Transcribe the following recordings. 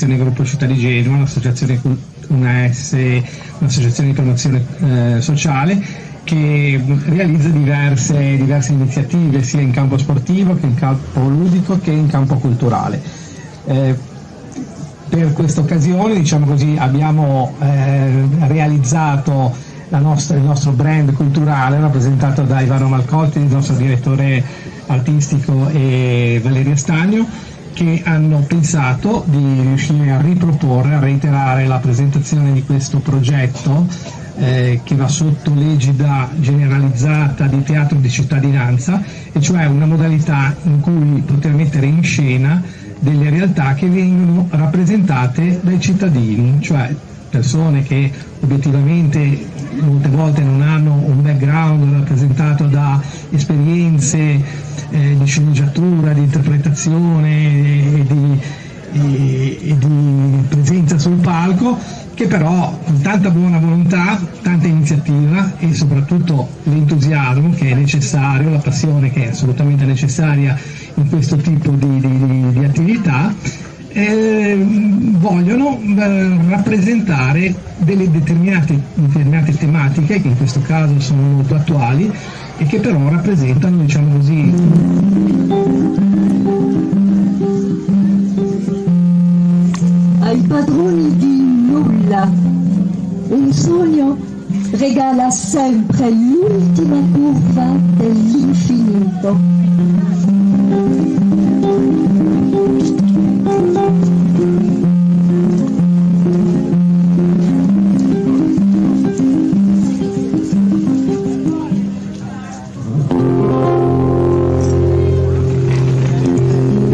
Gruppo Città di Genova, un'associazione un'associazione di promozione sociale che realizza diverse iniziative sia in campo sportivo che in campo ludico che in campo culturale. Per questa occasione, diciamo così, abbiamo realizzato il nostro brand culturale rappresentato da Ivano Malcotti, il nostro direttore artistico, e Valeria Stagno, che hanno pensato di riuscire a riproporre, a reiterare la presentazione di questo progetto che va sotto l'egida generalizzata di teatro di cittadinanza, e cioè una modalità in cui poter mettere in scena delle realtà che vengono rappresentate dai cittadini, cioè persone che obiettivamente molte volte non hanno un background rappresentato da esperienze di sceneggiatura, di interpretazione e di presenza sul palco, che però con tanta buona volontà, tanta iniziativa e soprattutto l'entusiasmo che è necessario, la passione che è assolutamente necessaria in questo tipo di attività, vogliono rappresentare delle determinate tematiche che in questo caso sono molto attuali e che però rappresentano, diciamo così, ai padroni di nulla. Un sogno regala sempre l'ultima curva dell'infinito.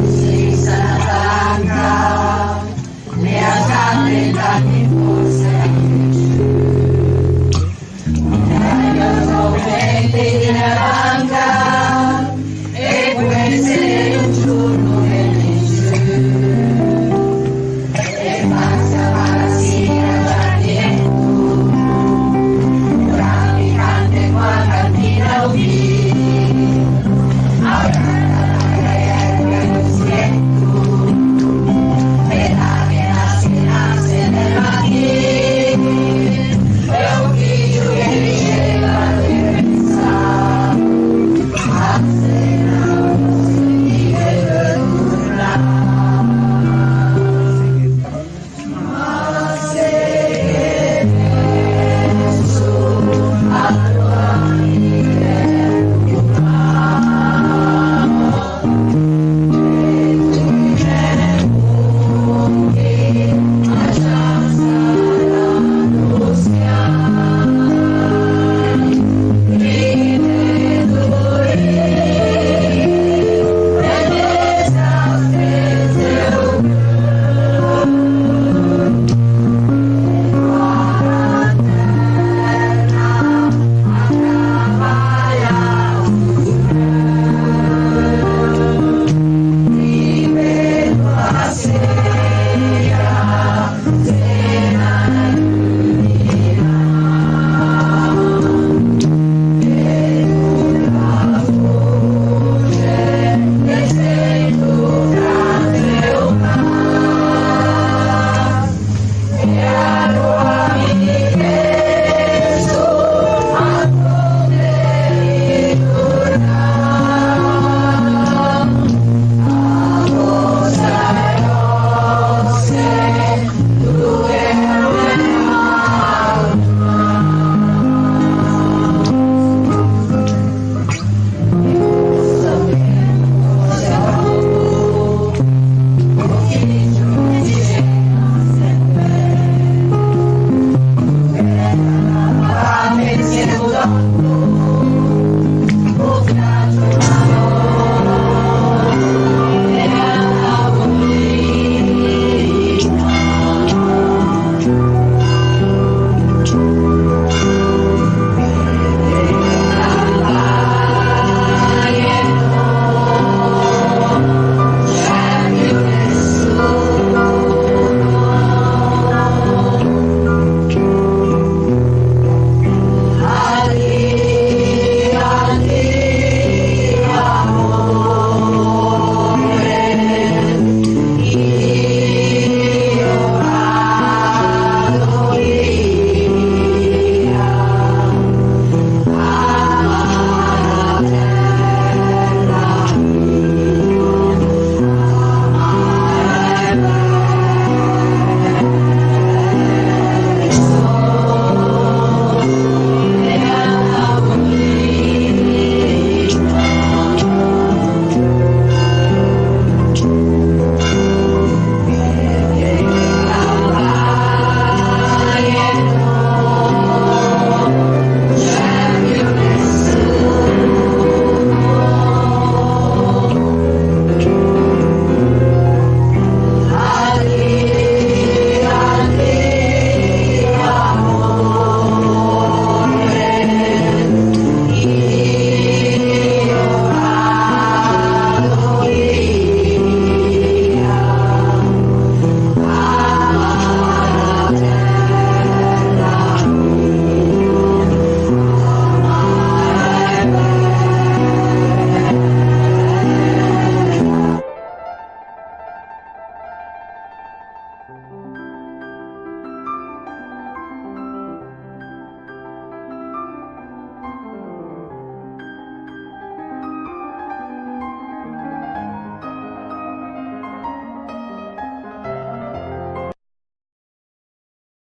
Senza stanca, ne ha